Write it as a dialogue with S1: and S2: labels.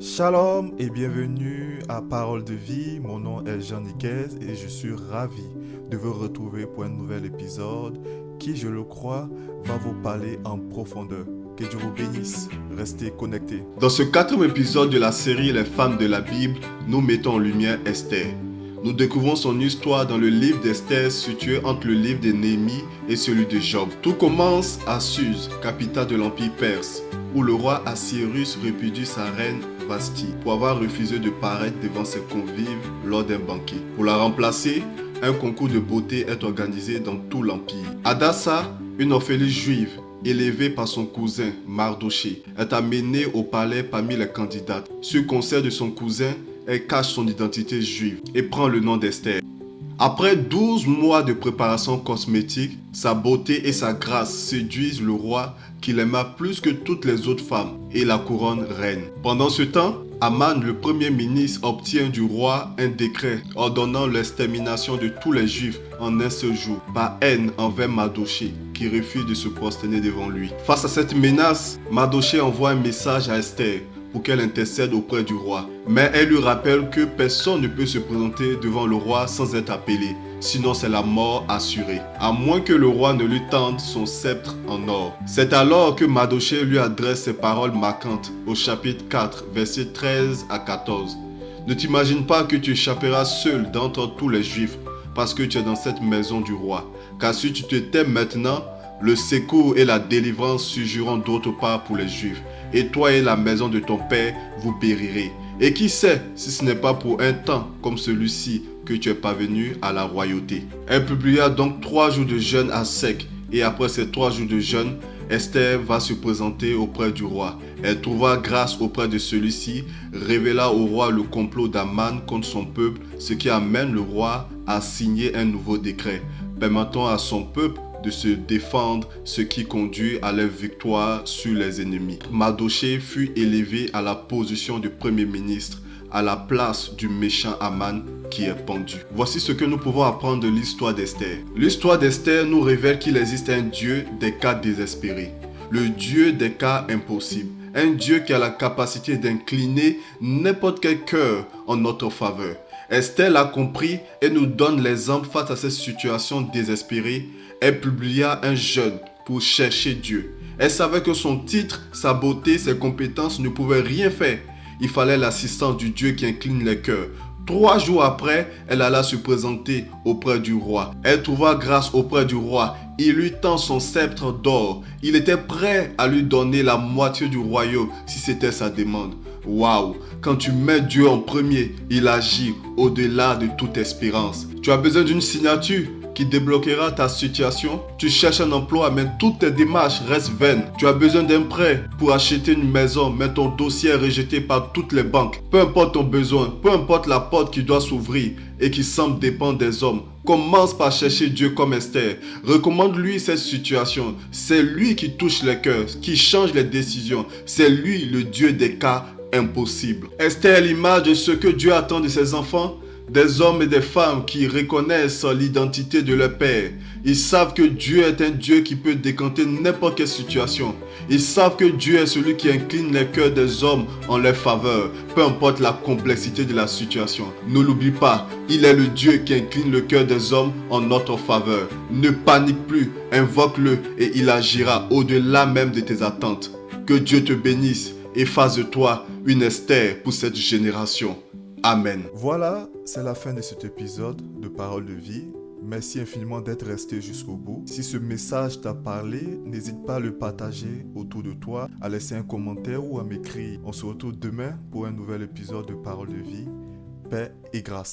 S1: Shalom et bienvenue à Parole de vie. Mon nom est Jean Niquez et je suis ravi de vous retrouver pour un nouvel épisode qui, je le crois, va vous parler en profondeur. Que Dieu vous bénisse. Restez connectés.
S2: Dans ce 4e épisode de la série Les femmes de la Bible, nous mettons en lumière Esther. Nous découvrons son histoire dans le livre d'Esther situé entre le livre de Néhémie et celui de Job. Tout commence à Suse, capitale de l'Empire perse, où le roi Assuérus répudie sa reine Vasthi pour avoir refusé de paraître devant ses convives lors d'un banquet. Pour la remplacer, un concours de beauté est organisé dans tout l'Empire. Hadassa, une orpheline juive, élevée par son cousin Mardoché, est amenée au palais parmi les candidates. Sur conseil de son cousin, elle cache son identité juive et prend le nom d'Esther. Après 12 mois de préparation cosmétique, sa beauté et sa grâce séduisent le roi qui l'aima plus que toutes les autres femmes et la couronne reine. Pendant ce temps, Aman, le premier ministre, obtient du roi un décret ordonnant l'extermination de tous les juifs en un seul jour, par haine envers Mardoché, qui refuse de se prosterner devant lui. Face à cette menace, Mardoché envoie un message à Esther pour qu'elle intercède auprès du roi. Mais elle lui rappelle que personne ne peut se présenter devant le roi sans être appelé, sinon c'est la mort assurée, à moins que le roi ne lui tende son sceptre en or. C'est alors que Mardoché lui adresse ces paroles marquantes au chapitre 4, versets 13 à 14. Ne t'imagine pas que tu échapperas seul d'entre tous les juifs, parce que tu es dans cette maison du roi. Car si tu te tais maintenant, le secours et la délivrance surgiront d'autre part pour les juifs. Et toi et la maison de ton père, vous périrez. Et qui sait si ce n'est pas pour un temps comme celui-ci que tu es parvenu à la royauté. Elle publia donc 3 jours de jeûne à sec. Et après ces 3 jours de jeûne, Esther va se présenter auprès du roi. Elle trouva grâce auprès de celui-ci, révéla au roi le complot d'Aman contre son peuple, ce qui amène le roi à signer un nouveau décret, permettant à son peuple de se défendre, ce qui conduit à leur victoire sur les ennemis. Mardoché fut élevé à la position de premier ministre, à la place du méchant Aman qui est pendu. Voici ce que nous pouvons apprendre de l'histoire d'Esther. L'histoire d'Esther nous révèle qu'il existe un Dieu des cas désespérés, le Dieu des cas impossibles, un Dieu qui a la capacité d'incliner n'importe quel cœur en notre faveur. Esther l'a compris et nous donne l'exemple face à cette situation désespérée. Elle publia un jeûne pour chercher Dieu. Elle savait que son titre, sa beauté, ses compétences ne pouvaient rien faire. Il fallait l'assistance du Dieu qui incline les cœurs. 3 jours après, elle alla se présenter auprès du roi. Elle trouva grâce auprès du roi. Il lui tend son sceptre d'or. Il était prêt à lui donner la moitié du royaume si c'était sa demande. Waouh! Quand tu mets Dieu en premier, il agit au-delà de toute espérance. Tu as besoin d'une signature qui débloquera ta situation. Tu cherches un emploi, mais toutes tes démarches restent vaines. Tu as besoin d'un prêt pour acheter une maison, mais ton dossier est rejeté par toutes les banques. Peu importe ton besoin, peu importe la porte qui doit s'ouvrir et qui semble dépendre des hommes, commence par chercher Dieu comme Esther. Recommande-lui cette situation. C'est lui qui touche les cœurs, qui change les décisions. C'est lui le Dieu des cas impossibles. Esther est l'image de ce que Dieu attend de ses enfants. Des hommes et des femmes qui reconnaissent l'identité de leur Père. Ils savent que Dieu est un Dieu qui peut décanter n'importe quelle situation. Ils savent que Dieu est celui qui incline les cœurs des hommes en leur faveur, peu importe la complexité de la situation. Ne l'oublie pas, il est le Dieu qui incline le cœur des hommes en notre faveur. Ne panique plus, invoque-le et il agira au-delà même de tes attentes. Que Dieu te bénisse et fasse de toi une Esther pour cette génération. Amen.
S1: Voilà, c'est la fin de cet épisode de Parole de vie. Merci infiniment d'être resté jusqu'au bout. Si ce message t'a parlé, n'hésite pas à le partager autour de toi, à laisser un commentaire ou à m'écrire. On se retrouve demain pour un nouvel épisode de Parole de vie. Paix et grâce.